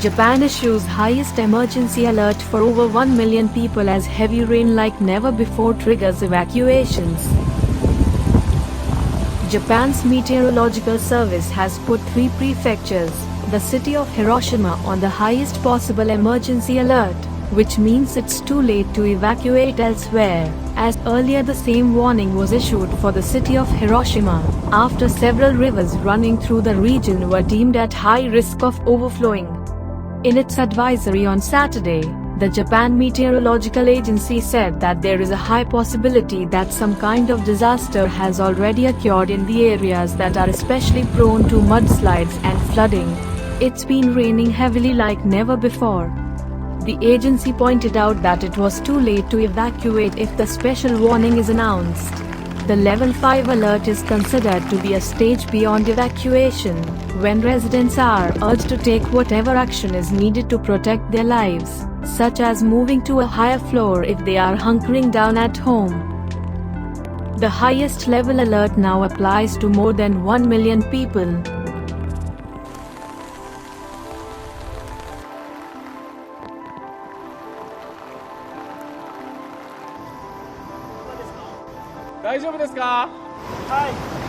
Japan issues highest emergency alert for over 1 million people as heavy rain like never before triggers evacuations. Japan's Meteorological Service has put 3 prefectures, the city of Hiroshima, on the highest possible emergency alert, which means it's too late to evacuate elsewhere, as earlier the same warning was issued for the city of Hiroshima, after several rivers running through the region were deemed at high risk of overflowing. In its advisory on Saturday, the Japan Meteorological Agency said that there is a high possibility that some kind of disaster has already occurred in the areas that are especially prone to mudslides and flooding. It's been raining heavily like never before. The agency pointed out that it was too late to evacuate if the special warning is announced. The Level 5 alert is considered to be a stage beyond evacuation, when residents are urged to take whatever action is needed to protect their lives, such as moving to a higher floor if they are hunkering down at home. The highest level alert now applies to more than 1 million people. Daijoubu desu ka? はい。